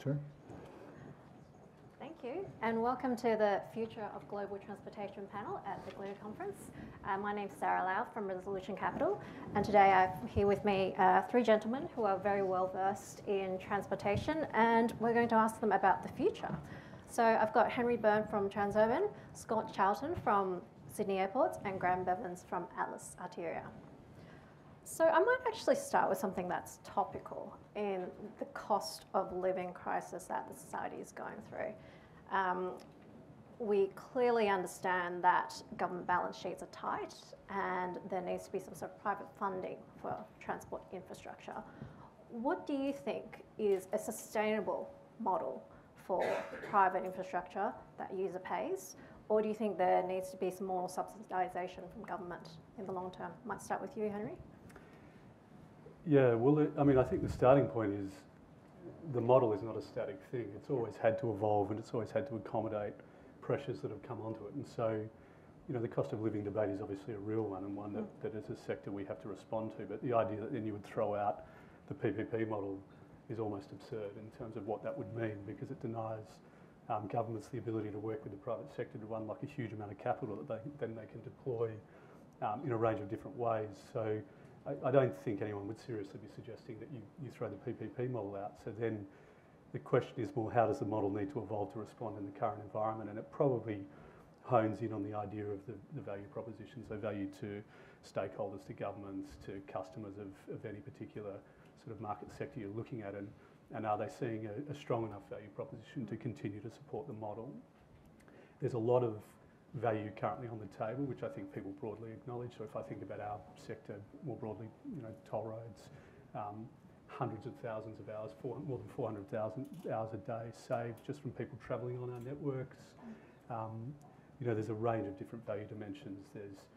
Sure. Thank you, and welcome to the Future of Global Transportation panel at the GLIO conference. My name's Sarah Lau from Resolution Capital, and today I have here with me three gentlemen who are very well versed in transportation, and we're going to ask them about the future. So I've got Henry Byrne from Transurban, Scott Charlton from Sydney Airports, and Graeme Bevans from Atlas Arteria. So I might actually start with something that's topical in the cost of living crisis that the society is going through. We clearly understand that government balance sheets are tight and there needs to be some sort of private funding for transport infrastructure. What do you think is a sustainable model for private infrastructure that user pays? Or do you think there needs to be some more subsidisation from government in the long term? Might start with you, Henry. Yeah, well, I think the starting point is the model is not a static thing. It's always had to evolve and it's always had to accommodate pressures that have come onto it. And so, the cost of living debate is obviously a real one and one that as a sector we have to respond to. But the idea that then you would throw out the PPP model is almost absurd in terms of what that would mean, because it denies governments the ability to work with the private sector to unlock a huge amount of capital that they can deploy in a range of different ways. So I don't think anyone would seriously be suggesting that you throw the PPP model out. So then the question is more, how does the model need to evolve to respond in the current environment? And it probably hones in on the idea of the value proposition, so value to stakeholders, to governments, to customers of any particular sort of market sector you're looking at, and are they seeing a strong enough value proposition to continue to support the model? There's a lot of value currently on the table, which I think people broadly acknowledge. So if I think about our sector more broadly, toll roads, hundreds of thousands of hours, more than 400,000 hours a day saved just from people travelling on our networks. There's a range of different value dimensions. There's,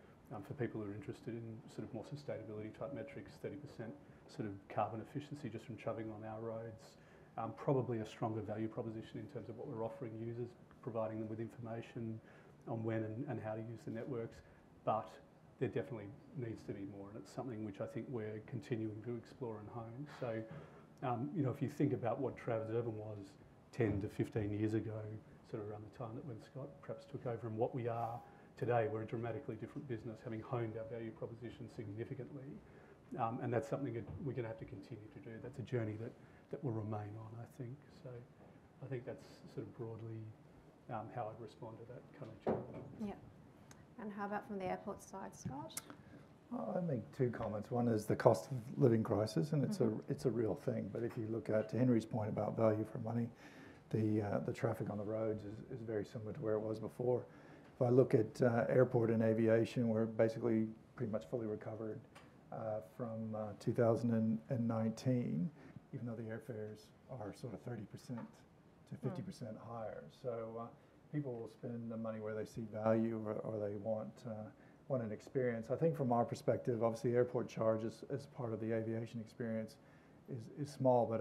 for people who are interested in sort of more sustainability type metrics, 30% sort of carbon efficiency just from travelling on our roads. Probably a stronger value proposition in terms of what we're offering users, providing them with information on when and how to use the networks, but there definitely needs to be more, and it's something which I think we're continuing to explore and hone. So, if you think about what Transurban was 10 to 15 years ago, sort of around the time that when Scott perhaps took over, and what we are today, we're a dramatically different business, having honed our value proposition significantly, and that's something that we're going to have to continue to do. That's a journey that will remain on, I think. So I think that's sort of broadly how I'd respond to that kind of challenge. Yeah. And how about from the airport side, Scott? I'll make two comments. One is the cost of living crisis, and it's a real thing. But if you look at, to Henry's point about value for money, the traffic on the roads is very similar to where it was before. If I look at airport and aviation, we're basically pretty much fully recovered from 2019, even though the airfares are sort of 30% to 50% higher. So people will spend the money where they see value or they want an experience. I think from our perspective, obviously airport charges as part of the aviation experience is small, but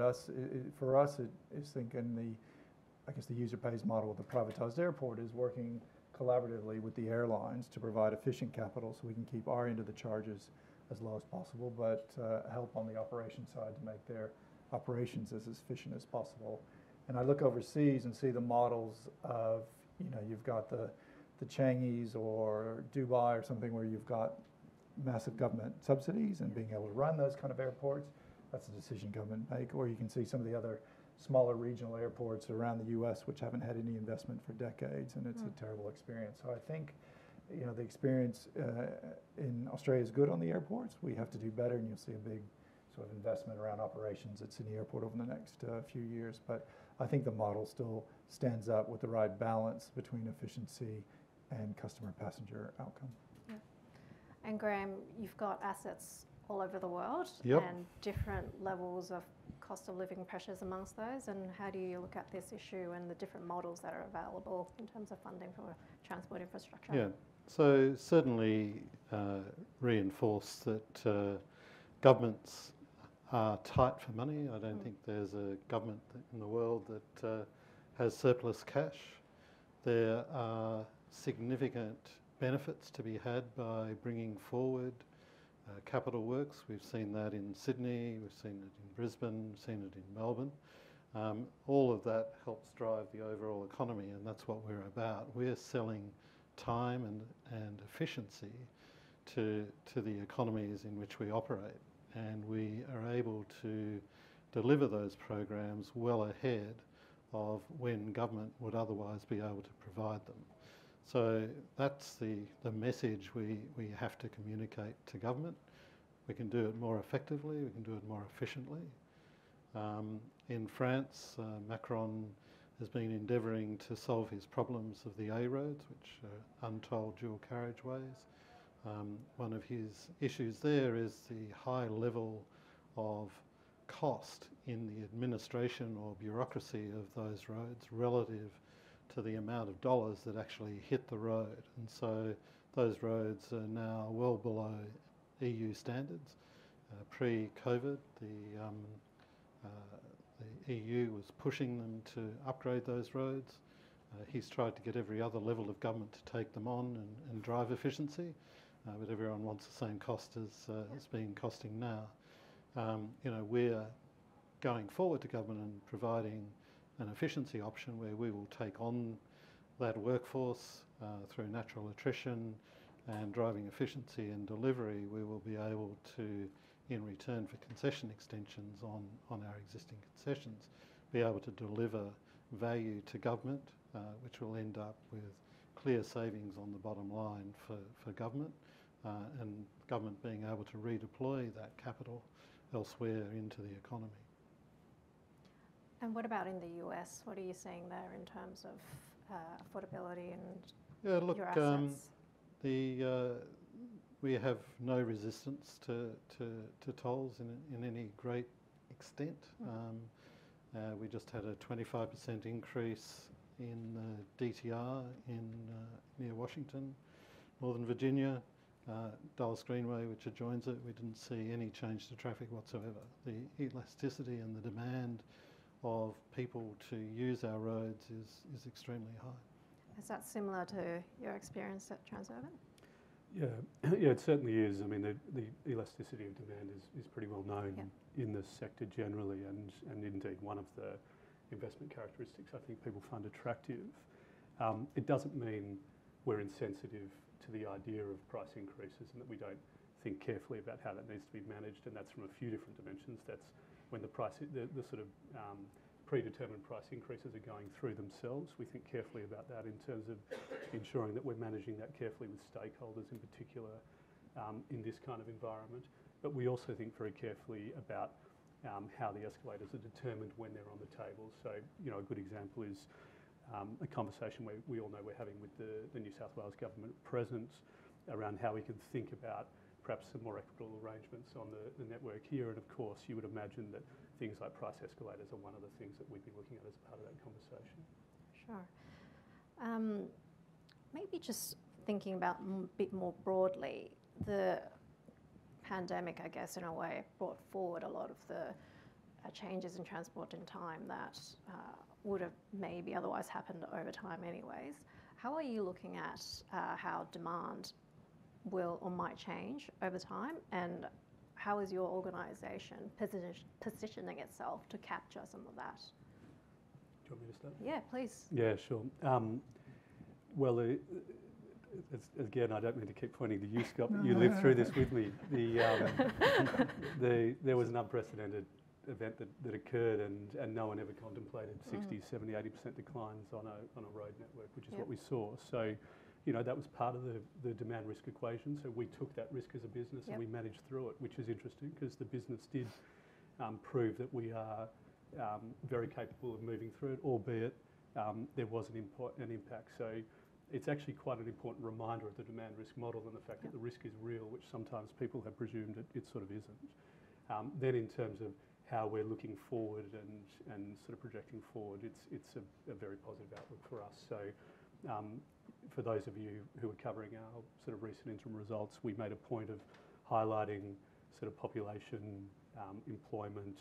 for us it is thinking the user pays model with the privatized airport is working collaboratively with the airlines to provide efficient capital so we can keep our end of the charges as low as possible, but help on the operation side to make their operations as efficient as possible. And I look overseas and see the models of, you've got the Changi's or Dubai or something where you've got massive government subsidies and being able to run those kind of airports. That's a decision government make. Or you can see some of the other smaller regional airports around the US which haven't had any investment for decades, and it's a terrible experience. So I think, the experience in Australia is good on the airports. We have to do better, and you'll see a big sort of investment around operations at Sydney Airport over the next few years. But I think the model still stands up with the right balance between efficiency and customer passenger outcome. Yeah. And Graeme, you've got assets all over the world and different levels of cost of living pressures amongst those, and how do you look at this issue and the different models that are available in terms of funding for transport infrastructure? Yeah, so certainly reinforce that governments are tight for money. I don't think there's a government in the world that has surplus cash. There are significant benefits to be had by bringing forward capital works. We've seen that in Sydney, we've seen it in Brisbane, we've seen it in Melbourne. All of that helps drive the overall economy, and that's what we're about. We're selling time and efficiency to the economies in which we operate, and we are able to deliver those programs well ahead of when government would otherwise be able to provide them. So that's the message we have to communicate to government. We can do it more effectively, we can do it more efficiently. In France, Macron has been endeavouring to solve his problems of the A roads, which are untolled dual carriageways. One of his issues there is the high level of cost in the administration or bureaucracy of those roads relative to the amount of dollars that actually hit the road. And so those roads are now well below EU standards. Pre-COVID, the EU was pushing them to upgrade those roads. He's tried to get every other level of government to take them on and drive efficiency, but everyone wants the same cost as it's been costing now. We're going forward to government and providing an efficiency option where we will take on that workforce through natural attrition and driving efficiency and delivery. We will be able to, in return for concession extensions on our existing concessions, be able to deliver value to government, which will end up with clear savings on the bottom line for government, and government being able to redeploy that capital elsewhere into the economy. And what about in the US? What are you seeing there in terms of affordability and your assets? We have no resistance to tolls in any great extent. We just had a 25% increase in DTR near Washington, Northern Virginia. Dulles Greenway, which adjoins it, we didn't see any change to traffic whatsoever. The elasticity and the demand of people to use our roads is extremely high. Is that similar to your experience at Transurban? Yeah, it certainly is. I mean, the elasticity of demand is pretty well known in the sector generally, and indeed one of the investment characteristics I think people find attractive. It doesn't mean we're insensitive to the idea of price increases and that we don't think carefully about how that needs to be managed, and that's from a few different dimensions. That's when the sort of predetermined price increases are going through themselves. We think carefully about that in terms of ensuring that we're managing that carefully with stakeholders in particular in this kind of environment. But we also think very carefully about how the escalators are determined when they're on the table. So, a good example is a conversation we all know we're having with the New South Wales government at present around how we can think about perhaps some more equitable arrangements on the network here. And of course, you would imagine that things like price escalators are one of the things that we'd be looking at as part of that conversation. Sure. Maybe just thinking about a bit more broadly, the pandemic, I guess, in a way, brought forward a lot of the changes in transport in time that would have maybe otherwise happened over time anyways. How are you looking at how demand will or might change over time, and how is your organisation positioning itself to capture some of that? Do you want me to start? Yeah, please. Yeah, sure. Well, again, I don't mean to keep pointing to you, Scott, but you lived through this with me. There was an unprecedented event that occurred, and no one ever contemplated 60, 70, 80% declines on a road network, which is what we saw. So, that was part of the demand risk equation. So we took that risk as a business and we managed through it, which is interesting because the business did prove that we are very capable of moving through it, albeit there was an impact. So it's actually quite an important reminder of the demand risk model and the fact that the risk is real, which sometimes people have presumed it sort of isn't. Then in terms of how we're looking forward and sort of projecting forward, it's a very positive outlook for us. So for those of you who are covering our sort of recent interim results, we made a point of highlighting sort of population, employment,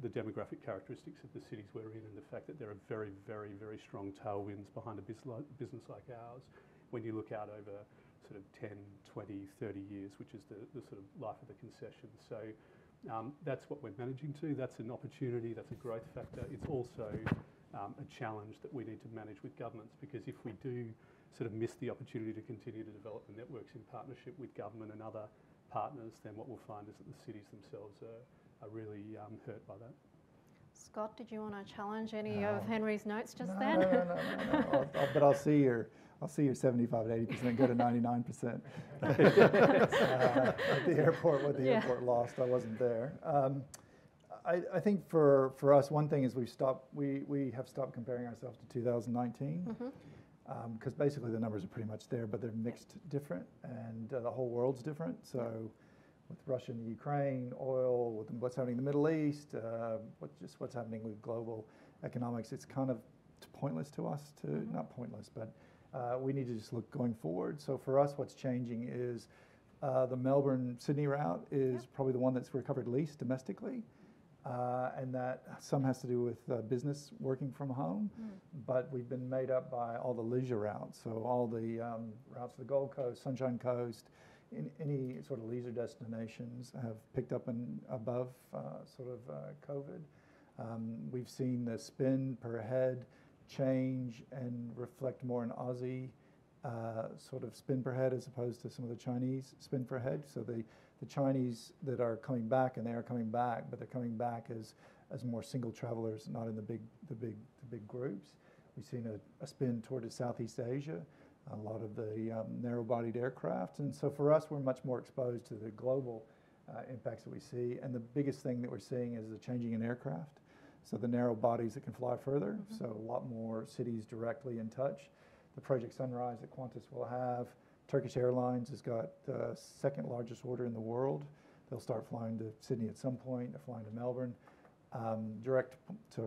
the demographic characteristics of the cities we're in, and the fact that there are very, very, very strong tailwinds behind a business like ours when you look out over sort of 10, 20, 30 years, which is the sort of life of the concession. So That's what we're managing to. That's an opportunity, that's a growth factor. It's also a challenge that we need to manage with governments, because if we do sort of miss the opportunity to continue to develop the networks in partnership with government and other partners, then what we'll find is that the cities themselves are really hurt by that. Scott, did you want to challenge any of Henry's notes just No, then? no. But I'll see your 75 to 80% go to 99%. At the airport, what the airport lost, I wasn't there. I think for us, one thing is we have stopped comparing ourselves to 2019, because basically the numbers are pretty much there, but they're mixed different, and the whole world's different. So with Russia and Ukraine, oil, with what's happening in the Middle East, what's happening with global economics, it's kind of pointless to us to, not pointless, but we need to just look going forward. So for us, what's changing is the Melbourne-Sydney route is probably the one that's recovered least domestically, and that some has to do with business working from home, but we've been made up by all the leisure routes. So all the routes to the Gold Coast, Sunshine Coast, any sort of leisure destinations have picked up and above COVID. We've seen the spend per head change and reflect more an Aussie sort of spend per head as opposed to some of the Chinese spend per head. So the Chinese that are coming back, and they are coming back, but they're coming back as more single travelers, not in the big groups. We've seen a spin toward Southeast Asia, a lot of the narrow-bodied aircraft, and so for us, we're much more exposed to the global impacts that we see. And the biggest thing that we're seeing is the changing in aircraft. So the narrow bodies that can fly further, so a lot more cities directly in touch. The Project Sunrise that Qantas will have. Turkish Airlines has got the second largest order in the world. They'll start flying to Sydney at some point. They're flying to Melbourne, direct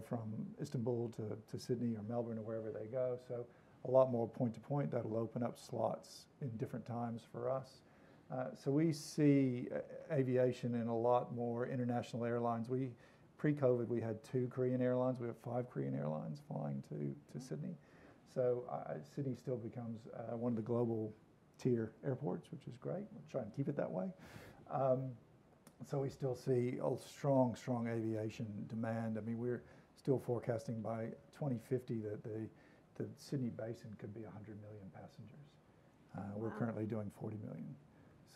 from Istanbul to Sydney or Melbourne or wherever they go. So a lot more point-to-point. That'll open up slots in different times for us. So we see aviation in a lot more international airlines. Pre-COVID, we had 2 Korean airlines. We have 5 Korean airlines flying to Sydney. So Sydney still becomes one of the global tier airports, which is great. We'll try and keep it that way. So we still see a strong aviation demand. I mean, we're still forecasting by 2050 that the Sydney Basin could be 100 million passengers. We're currently doing 40 million.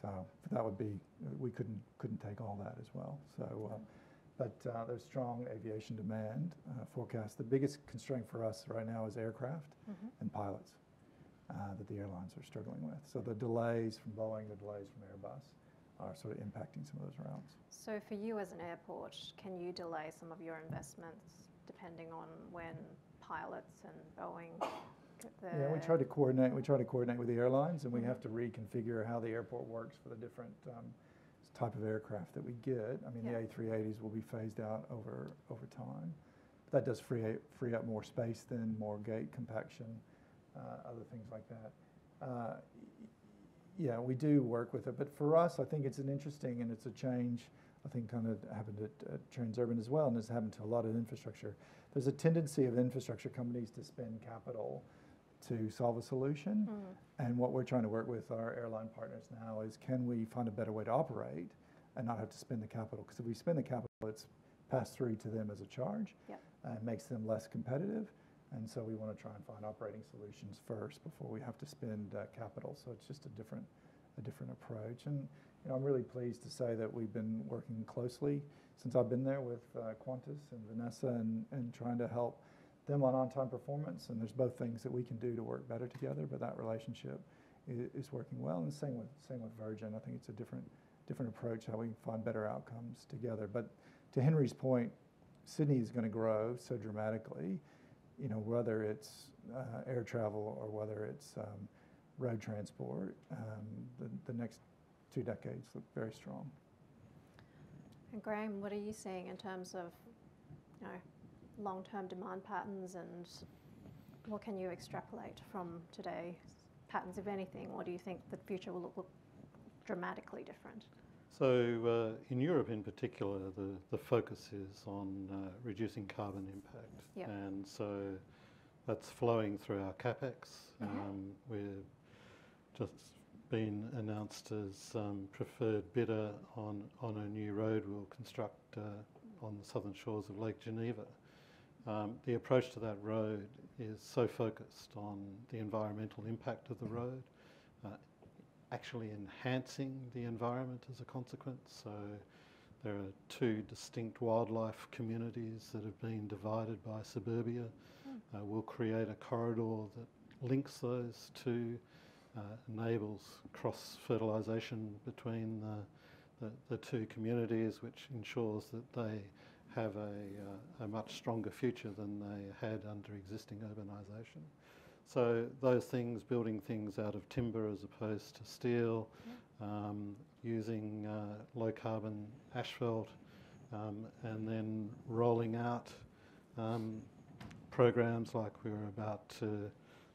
So that would be, we couldn't take all that as well. So. But there's strong aviation demand forecast. The biggest constraint for us right now is aircraft and pilots that the airlines are struggling with. So the delays from Boeing, the delays from Airbus are sort of impacting some of those routes. So for you as an airport, can you delay some of your investments depending on when pilots and Boeing get there? Yeah, we try to coordinate with the airlines, and we have to reconfigure how the airport works for the different type of aircraft that we get. I mean, the A380s will be phased out over time. But that does free up more space, then more gate compaction, other things like that. Yeah, we do work with it. But for us, I think it's an interesting, and it's a change, I think kind of happened at Transurban as well, and it's happened to a lot of infrastructure. There's a tendency of infrastructure companies to spend capital to solve a solution. And what we're trying to work with our airline partners now is, can we find a better way to operate and not have to spend the capital? Because if we spend the capital, it's passed through to them as a charge, and makes them less competitive. And so we want to try and find operating solutions first before we have to spend capital. So it's just a different approach. And you know, I'm really pleased to say that we've been working closely since I've been there with Qantas and Vanessa, and trying to help them on-time performance. And there's both things that we can do to work better together, but that relationship is working well. And same with Virgin. I think it's a different approach how we find better outcomes together. But to Henry's point, Sydney is going to grow so dramatically. You know, whether it's air travel or whether it's road transport, the next 2 decades look very strong. And Graeme, what are you seeing in terms of, you know, long-term demand patterns, and what can you extrapolate from today's patterns, if anything? Or do you think the future will look dramatically different? So in Europe in particular, the focus is on reducing carbon impact. And so that's flowing through our CapEx. We're just been announced as preferred bidder on a new road we'll construct on the southern shores of Lake Geneva. The approach to that road is so focused on the environmental impact of the road, actually enhancing the environment as a consequence. So there are two distinct wildlife communities that have been divided by suburbia. We'll create a corridor that links those two, enables cross-fertilisation between the two communities, which ensures that they have a much stronger future than they had under existing urbanisation. So those things, building things out of timber as opposed to steel, using low carbon asphalt, and then rolling out programs like we were about to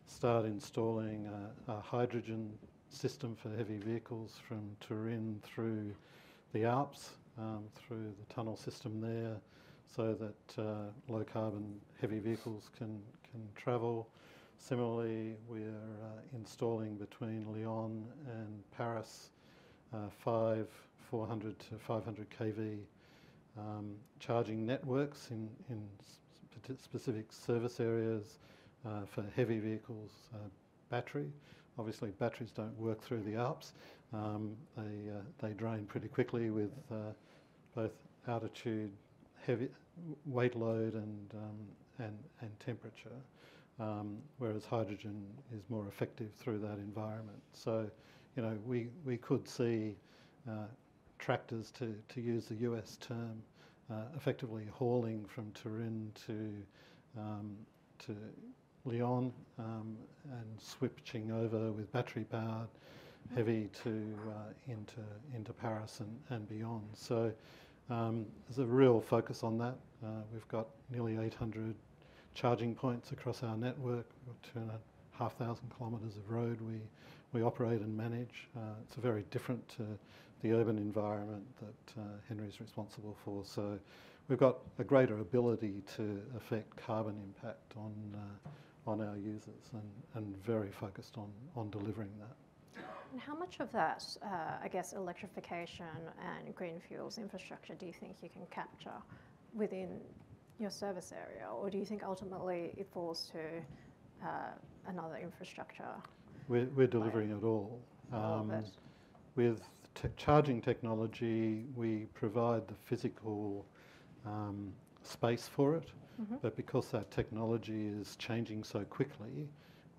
start installing a hydrogen system for heavy vehicles from Turin through the Alps, through the tunnel system there, so that low carbon heavy vehicles can travel. Similarly, we're installing between Lyon and Paris 5 400 to 500 kV charging networks in specific service areas for heavy vehicles, battery. Obviously, batteries don't work through the Alps. They drain pretty quickly with both altitude, heavy weight load, and temperature. Whereas hydrogen is more effective through that environment. So, you know, we could see tractors, to use the US term, effectively hauling from Turin to Lyon, and switching over with battery powered heavy into Paris and beyond. So there's a real focus on that. We've got nearly 800 charging points across our network. We've got 2,500 kilometres of road we operate and manage. It's very different to the urban environment that Henry's responsible for. So we've got a greater ability to affect carbon impact on our users, and very focused on delivering that. And how much of that, I guess, electrification and green fuels infrastructure do you think you can capture within your service area, or do you think ultimately it falls to another infrastructure? We're delivering it all. All of it. With charging technology, we provide the physical space for it, but because that technology is changing so quickly,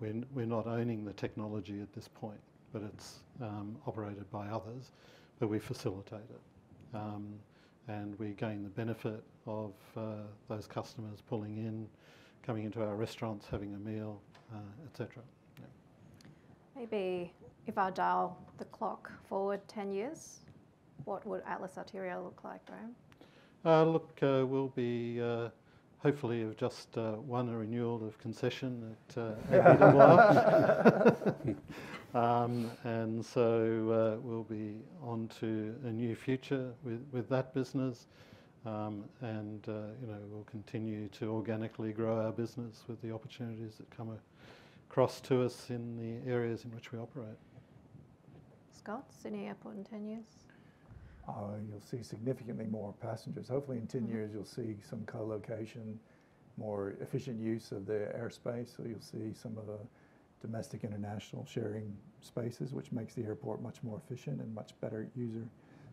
we're not owning the technology at this point, but it's operated by others, but we facilitate it. And we gain the benefit of those customers pulling in, coming into our restaurants, having a meal, etc. Yeah. Maybe if I dial the clock forward 10 years, what would Atlas Arteria look like, Graeme? We'll be hopefully have just won a renewal of concession at and so we'll be on to a new future with that business, and we'll continue to organically grow our business with the opportunities that come across to us in the areas in which we operate. Scott, Sydney Airport in 10 years? You'll see significantly more passengers. Hopefully in 10 years you'll see some co-location, more efficient use of the airspace, so you'll see some of the domestic international sharing spaces, which makes the airport much more efficient and much better user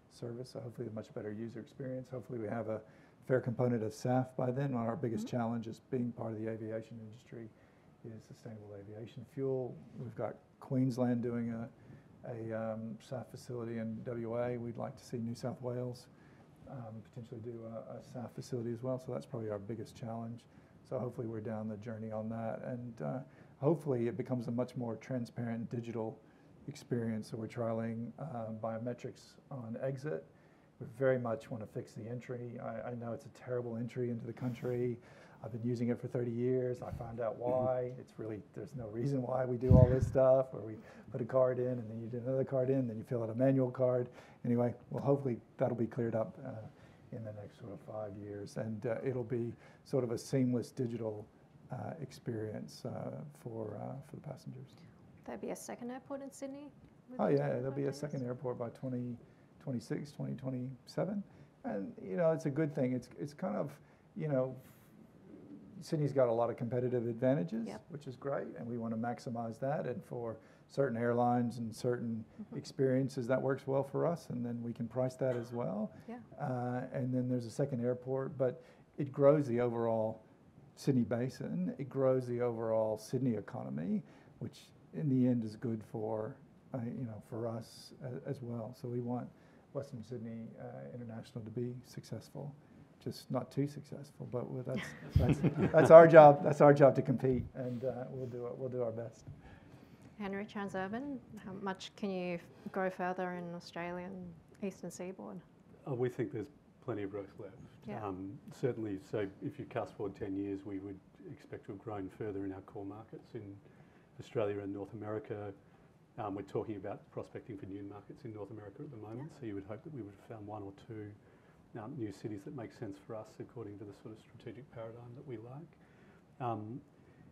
service, so hopefully a much better user experience. Hopefully we have a fair component of SAF by then. One of our biggest challenges being part of the aviation industry is sustainable aviation fuel. We've got Queensland doing a SAF facility in WA. We'd like to see New South Wales potentially do a SAF facility as well, so that's probably our biggest challenge. So hopefully we're down the journey on that, and hopefully it becomes a much more transparent digital experience. So we're trialing biometrics on exit. We very much want to fix the entry. I know it's a terrible entry into the country. I've been using it for 30 years. I found out why. It's really, there's no reason why we do all this stuff, where we put a card in and then you do another card in, then you fill out a manual card. Anyway, well, hopefully that'll be cleared up in the next sort of 5 years, and it'll be sort of a seamless digital experience for the passengers. There'll be a second airport in Sydney Oh, yeah, there'll be a second airport by 2026, 2027. And, you know, it's a good thing. It's kind of, you know, Sydney's got a lot of competitive advantages, Yep. which is great, and we want to maximize that. And for certain airlines and certain experiences, that works well for us, and then we can price that as well. Yeah. And then there's a second airport, but it grows the overall Sydney basin. It grows the overall Sydney economy, which in the end is good for, you know, for us as well. So we want Western Sydney International to be successful. Just not too successful, but that's our job. That's our job to compete, and we'll do our best. Henry, Transurban, how much can you grow further in Australia and Eastern Seaboard? We think there's plenty of growth left. Yeah. Certainly, so if you cast forward 10 years, we would expect to have grown further in our core markets in Australia and North America. We're talking about prospecting for new markets in North America at the moment, so you would hope that we would have found one or two new cities that make sense for us according to the sort of strategic paradigm that we like.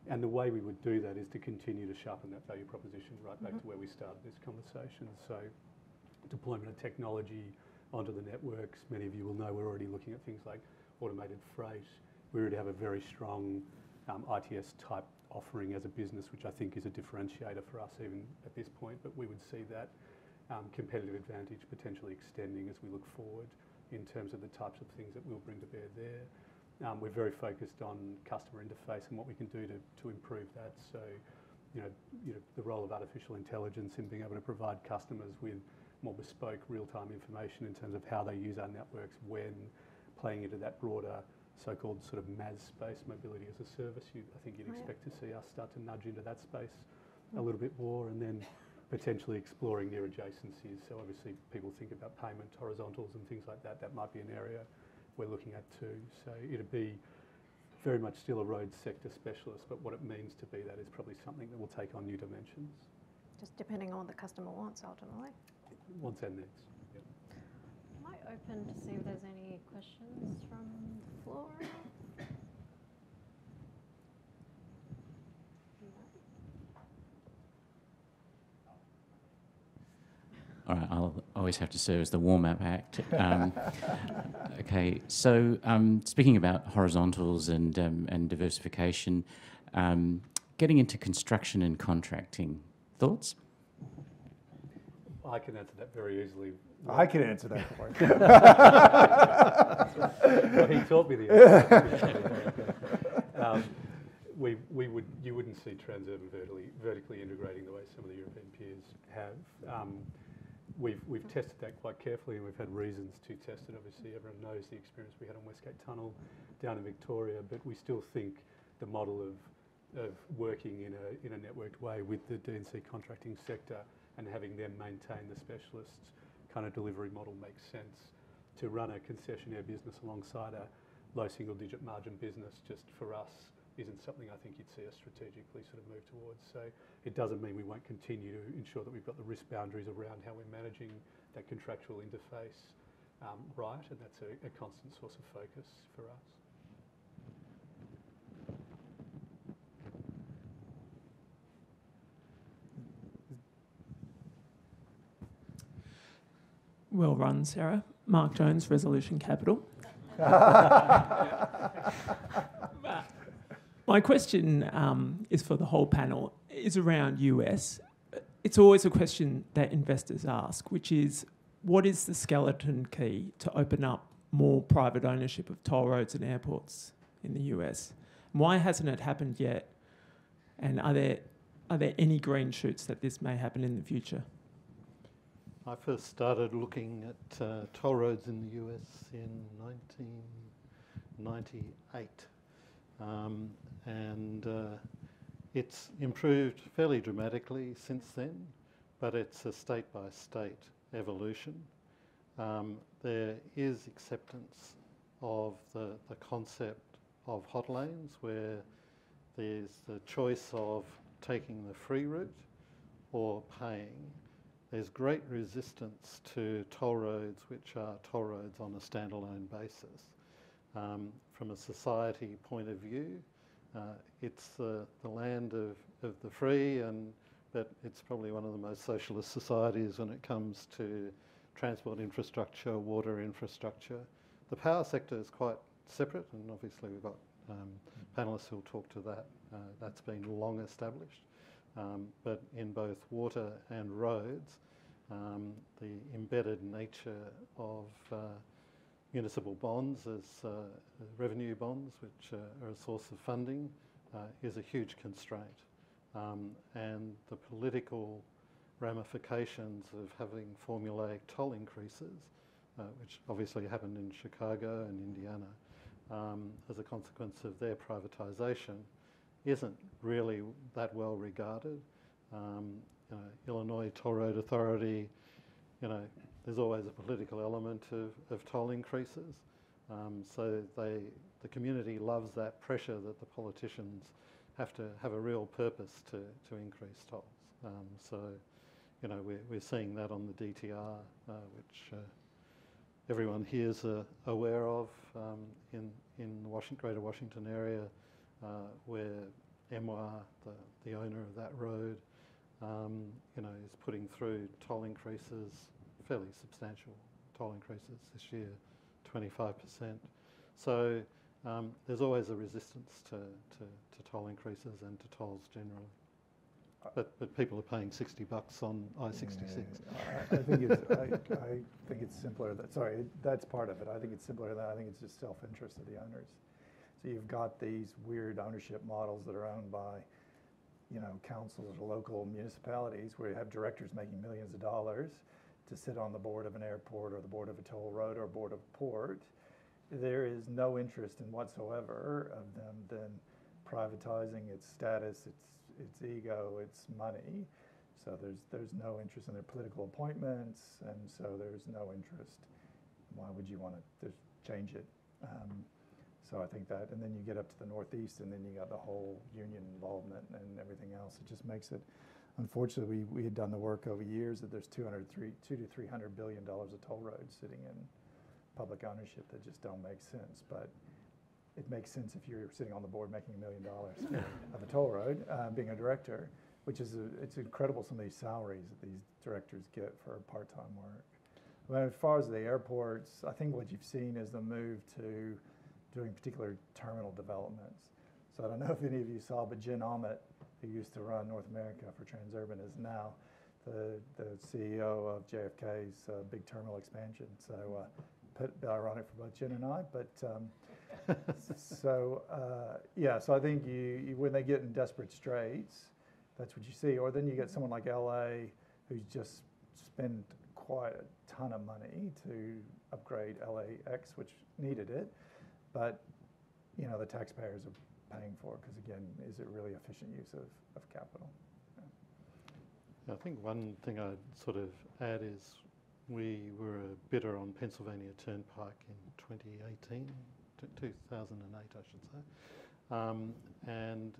And the way we would do that is to continue to sharpen that value proposition right back to where we started this conversation. So deployment of technology onto the networks. Many of you will know we're already looking at things like automated freight. We already have a very strong ITS type offering as a business, which I think is a differentiator for us even at this point, but we would see that competitive advantage potentially extending as we look forward in terms of the types of things that we'll bring to bear there. We're very focused on customer interface and what we can do to improve that. So, you know, the role of artificial intelligence in being able to provide customers with more bespoke real-time information in terms of how they use our networks when playing into that broader so-called sort of MAS space, mobility as a service. I think you'd expect to see us start to nudge into that space a little bit more, and then potentially exploring near adjacencies. So obviously people think about payment horizontals and things like that. That might be an area we're looking at too. So it'd be very much still a road sector specialist, but what it means to be that is probably something that will take on new dimensions. Just depending on what the customer wants ultimately. Wants and needs. Yep. Am I open to see if there's any questions from the floor? All right, I'll always have to serve as the warm-up act. Okay, so speaking about horizontals and diversification, getting into construction and contracting, thoughts? I can answer that very easily. I can answer that for you. Well, he taught me the answer. You wouldn't see Transurban vertically integrating the way some of the European peers have. We've tested that quite carefully, and we've had reasons to test it. Obviously, everyone knows the experience we had on Westgate Tunnel down in Victoria, but we still think the model of working in a networked way with the D&C contracting sector and having them maintain the specialist kind of delivery model makes sense. To run a concessionaire business alongside a low single-digit margin business, just for us, isn't something I think you'd see us strategically sort of move towards. So it doesn't mean we won't continue to ensure that we've got the risk boundaries around how we're managing that contractual interface right, and that's a constant source of focus for us. Well run, Sarah. Mark Jones, Resolution Capital. My question is for the whole panel, is around US. It's always a question that investors ask, which is, what is the skeleton key to open up more private ownership of toll roads and airports in the US? Why hasn't it happened yet? And are there any green shoots that this may happen in the future? I first started looking at toll roads in the US in 1998. And it's improved fairly dramatically since then, but it's a state-by-state evolution. There is acceptance of the concept of hot lanes, where there's the choice of taking the free route or paying. There's great resistance to toll roads, which are toll roads on a standalone basis. From a society point of view, it's the land of the free, and but it's probably one of the most socialist societies when it comes to transport infrastructure, water infrastructure. The power sector is quite separate, and obviously we've got panellists who'll talk to that. That's been long established. But in both water and roads, the embedded nature of municipal bonds as revenue bonds, which are a source of funding, is a huge constraint. And the political ramifications of having formulaic toll increases, which obviously happened in Chicago and Indiana as a consequence of their privatisation, isn't really that well regarded. Illinois Toll Road Authority, there's always a political element of toll increases. So the community loves that pressure that the politicians have to have a real purpose to increase tolls. We're seeing that on the DTR, which everyone here is aware of in the Greater Washington area, where MWA, the owner of that road, is putting through toll increases, fairly substantial toll increases this year, 25%. So there's always a resistance to toll increases and to tolls generally. But people are paying $60 on I-66. I think it's simpler. That's part of it. I think it's simpler than that. I think it's just self-interest of the owners. So you've got these weird ownership models that are owned by, councils or local municipalities where you have directors making millions of dollars to sit on the board of an airport or the board of a toll road or board of a port. There is no interest in whatsoever of them than privatizing its status, its ego, its money. So there's no interest in their political appointments, and so there's no interest. Why would you want to change it? So I think that, and then you get up to the Northeast, and then you got the whole union involvement and everything else. It just makes it, unfortunately, we had done the work over years that there's $2 to $300 billion of toll roads sitting in public ownership that just don't make sense. But it makes sense if you're sitting on the board making $1 million of a toll road, being a director, which is it's incredible some of these salaries that these directors get for part-time work. But as far as the airports, I think what you've seen is the move to doing particular terminal developments. So I don't know if any of you saw, but Jen Ahmet, who used to run North America for Transurban, is now the CEO of JFK's big terminal expansion. So a bit ironic for both Jen and I, but so I think you when they get in desperate straits, that's what you see. Or then you get someone like LA who's just spent quite a ton of money to upgrade LAX, which needed it, but the taxpayers are paying for it because, again, is it really efficient use of capital? I think one thing I'd sort of add is we were a bidder on Pennsylvania Turnpike in 2018, 2008 I should say, and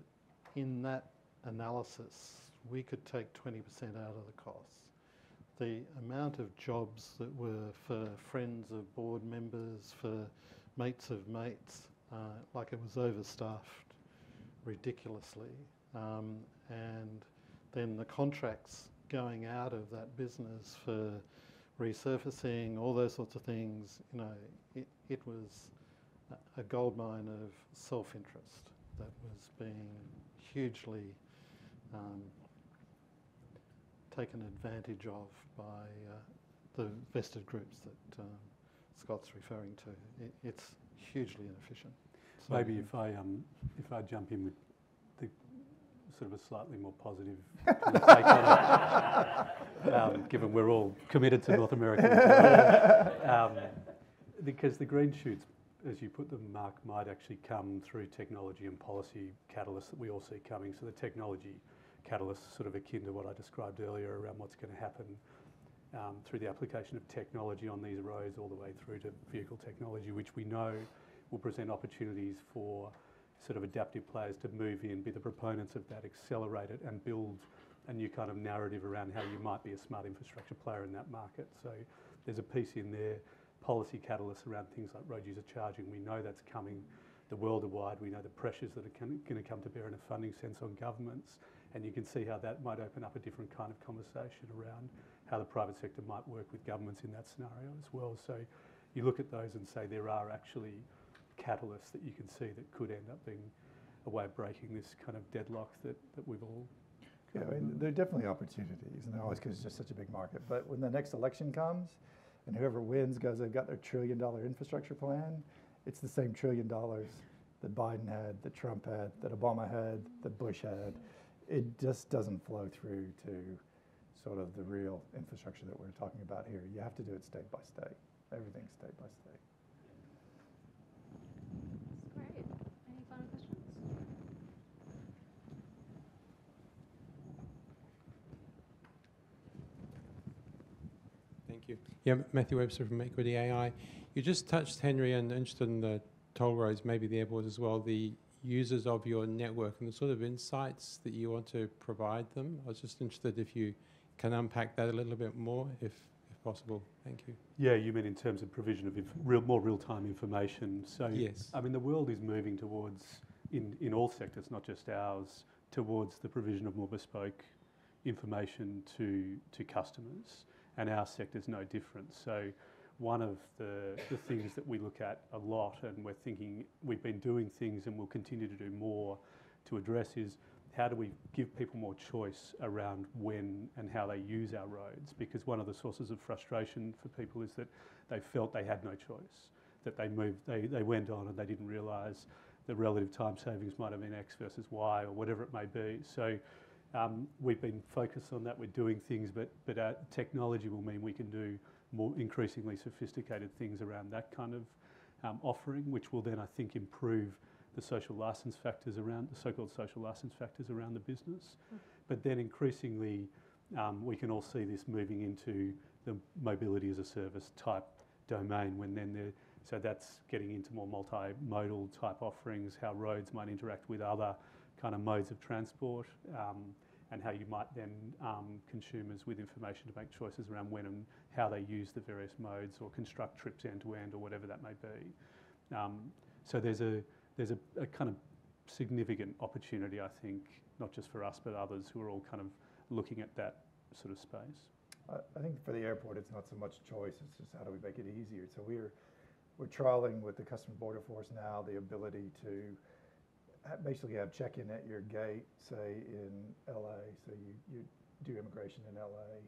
in that analysis we could take 20% out of the costs. The amount of jobs that were for friends of board members, for mates of mates, like it was overstaffed ridiculously, and then the contracts going out of that business for resurfacing, all those sorts of things, it was a goldmine of self-interest that was being hugely taken advantage of by the vested groups that Scott's referring to. It's hugely inefficient. So maybe if I jump in with the sort of a slightly more positive take on it, given we're all committed to North America, because the green shoots, as you put them, Mark, might actually come through technology and policy catalysts that we all see coming. So the technology catalysts, sort of akin to what I described earlier around what's going to happen through the application of technology on these roads, all the way through to vehicle technology, which we know will present opportunities for sort of adaptive players to move in, be the proponents of that, accelerate it, and build a new kind of narrative around how you might be a smart infrastructure player in that market. So there's a piece in there, policy catalysts around things like road user charging. We know that's coming the world wide. We know the pressures that are going to come to bear in a funding sense on governments. And you can see how that might open up a different kind of conversation around how the private sector might work with governments in that scenario as well. So you look at those and say there are actually catalysts that you can see that could end up being a way of breaking this kind of deadlock that we've all... Yeah, I mean, there are definitely opportunities, and always because it's just such a big market. But when the next election comes, and whoever wins goes, they've got their $1 trillion infrastructure plan, it's the same $1 trillion that Biden had, that Trump had, that Obama had, that Bush had. It just doesn't flow through to sort of the real infrastructure that we're talking about here. You have to do it state by state. Everything's state by state. That's great. Any final questions? Thank you. Yeah, Matthew Webster from Equity AI. You just touched, Henry, and interested in the toll roads, maybe the airports as well, the users of your network and the sort of insights that you want to provide them. I was just interested if you can unpack that a little bit more, if possible. Thank you. Yeah, you mean in terms of provision of more real-time information. So, yes. I mean, the world is moving towards, in all sectors, not just ours, towards the provision of more bespoke information to customers. And our sector's no different. So one of the things that we look at a lot, and we've been doing things and we'll continue to do more to address, is how do we give people more choice around when and how they use our roads? Because one of the sources of frustration for people is that they felt they had no choice, that they went on and they didn't realise the relative time savings might have been X versus Y or whatever it may be. So we've been focused on that. We're doing things, but our technology will mean we can do more increasingly sophisticated things around that kind of offering, which will then, I think, improve the social license factors around, the so-called social license factors around the business. But then increasingly, we can all see this moving into the mobility as a service type domain so that's getting into more multimodal type offerings, how roads might interact with other kind of modes of transport, and how you might then consumers with information to make choices around when and how they use the various modes or construct trips end to end or whatever that may be. So there's a kind of significant opportunity, I think, not just for us but others who are all kind of looking at that sort of space. I think for the airport, it's not so much choice, it's just how do we make it easier. So we're trialing with the Customs Border Force now the ability to basically have check-in at your gate, say in LA. So you do immigration in LA.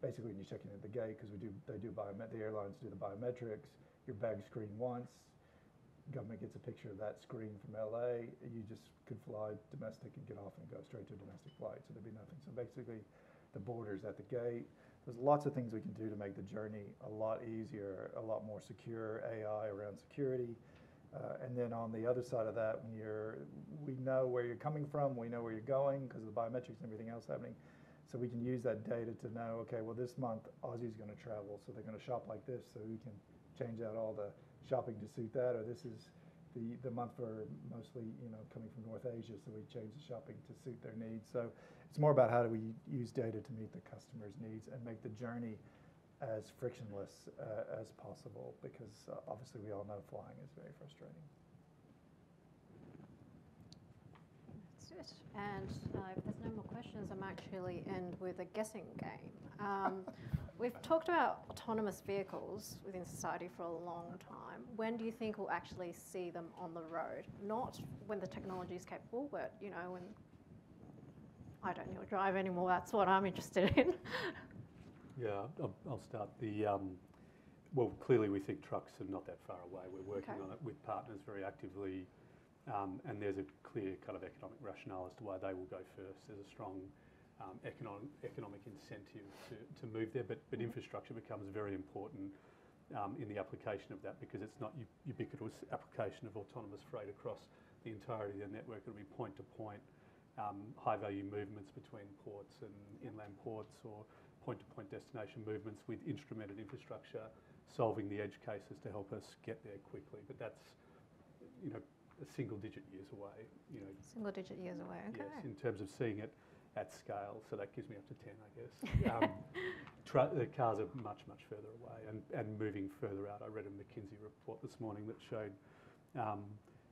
Basically, when you check in at the gate, because the airlines do the biometrics, your bag's screened once. Government gets a picture of that screen from LA. You just could fly domestic and get off and go straight to a domestic flight. So there'd be nothing. So basically, the border's at the gate. There's lots of things we can do to make the journey a lot easier, a lot more secure, AI around security. And then on the other side of that, we know where you're coming from, we know where you're going because of the biometrics and everything else happening. So we can use that data to know, okay, well this month Aussie's going to travel, so they're going to shop like this, so we can change out all the shopping to suit that, or this is the month for mostly coming from North Asia, so we change the shopping to suit their needs. So it's more about how do we use data to meet the customer's needs and make the journey as frictionless as possible, because obviously we all know flying is very frustrating. That's it. And if there's no more questions, I might actually end with a guessing game. We've talked about autonomous vehicles within society for a long time. When do you think we'll actually see them on the road? Not when the technology is capable, but when I don't need to drive anymore. That's what I'm interested in. Yeah, I'll start. Well, clearly we think trucks are not that far away. We're working on it with partners very actively, and there's a clear kind of economic rationale as to why they will go first. There's a strong economic incentive to move there, but infrastructure becomes very important in the application of that, because it's not ubiquitous application of autonomous freight across the entirety of the network. It'll be point-to-point, high-value movements between ports and inland ports, or point-to-point destination movements with instrumented infrastructure, solving the edge cases to help us get there quickly. But that's, a single-digit years away. Single-digit years away. Okay. Yes, in terms of seeing it at scale. So that gives me up to 10, I guess. The cars are much, much further away and moving further out. I read a McKinsey report this morning that showed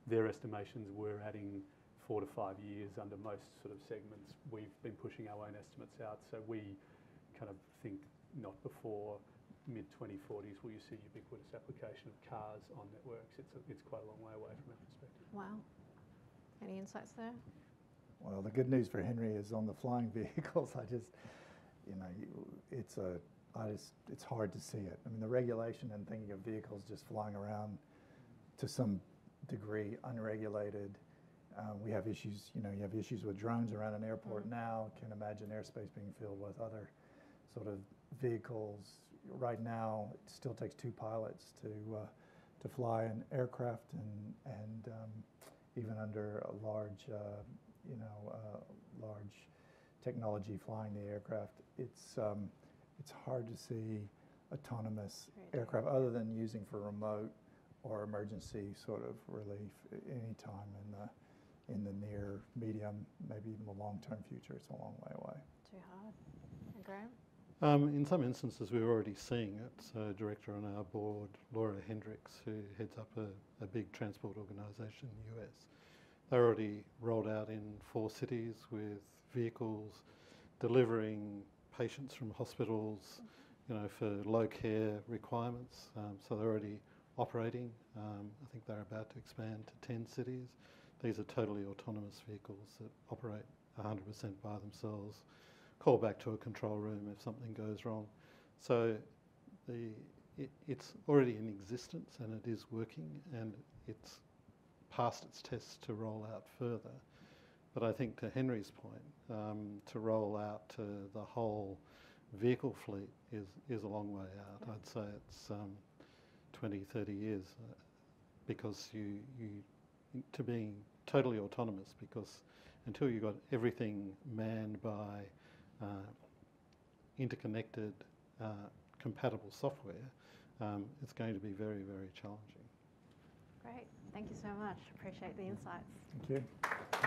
their estimations were adding 4 to 5 years under most sort of segments. We've been pushing our own estimates out, so we kind of think not before mid-2040s will you see ubiquitous application of cars on networks. It's quite a long way away from our perspective. Wow. Any insights there? Well, the good news for Henry is on the flying vehicles. It's hard to see it. I mean, the regulation and thinking of vehicles just flying around to some degree unregulated. We have issues, you have issues with drones around an airport now. Can't imagine airspace being filled with other sort of vehicles. Right now, it still takes 2 pilots to fly an aircraft, and even under a large, large technology flying the aircraft, it's hard to see autonomous aircraft other than using for remote or emergency sort of relief anytime in the near, medium, maybe even the long-term future. It's a long way away. Too hard. And Graeme? In some instances, we're already seeing it. So, director on our board, Laura Hendricks, who heads up a big transport organisation in the US, they're already rolled out in 4 cities with vehicles delivering patients from hospitals, for low care requirements. So they're already operating. I think they're about to expand to 10 cities. These are totally autonomous vehicles that operate 100% by themselves, call back to a control room if something goes wrong. So it's already in existence and it is working, and it's passed its tests to roll out further. But I think to Henry's point, to roll out to the whole vehicle fleet is a long way out. I'd say it's 20, 30 years because to being totally autonomous, because until you've got everything manned by interconnected, compatible software, it's going to be very, very challenging. Great. Thank you so much. Appreciate the insights. Thank you.